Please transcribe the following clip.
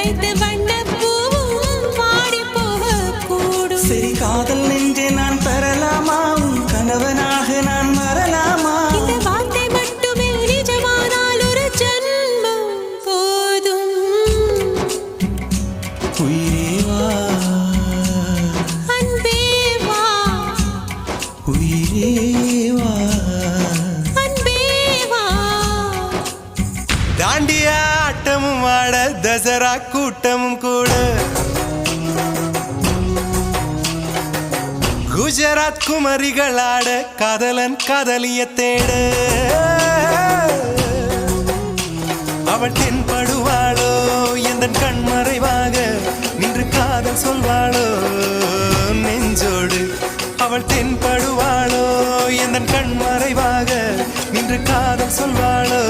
வைத்து வண்ண பூவும் வாடி போக கூடும். சரி காதல் நெஞ்சே நான் பெறலாமா, உன் கணவனாக நான் வரலாமா? இந்த வார்த்தை மட்டுமே நிஜமானால் ஒரு ஜன்மம் போதும். உயிரே வா அன்பே வா, உயிரே வா அன்பே வா. தாண்டிய ஆட்டமும் ஆட தசரா கூட்டமும் கூட குஜராத் குமரிகளாட காதலன் காதலிய தேட அவள் தென்படுவாளோ எந்த கண்மறைவாக நின்று காதல் சொல்வாளோ நெஞ்சோடு. அவள் தென்படுவாளோ எந்த கண்மறைவாக நின்று காதல் சொல்வாளோ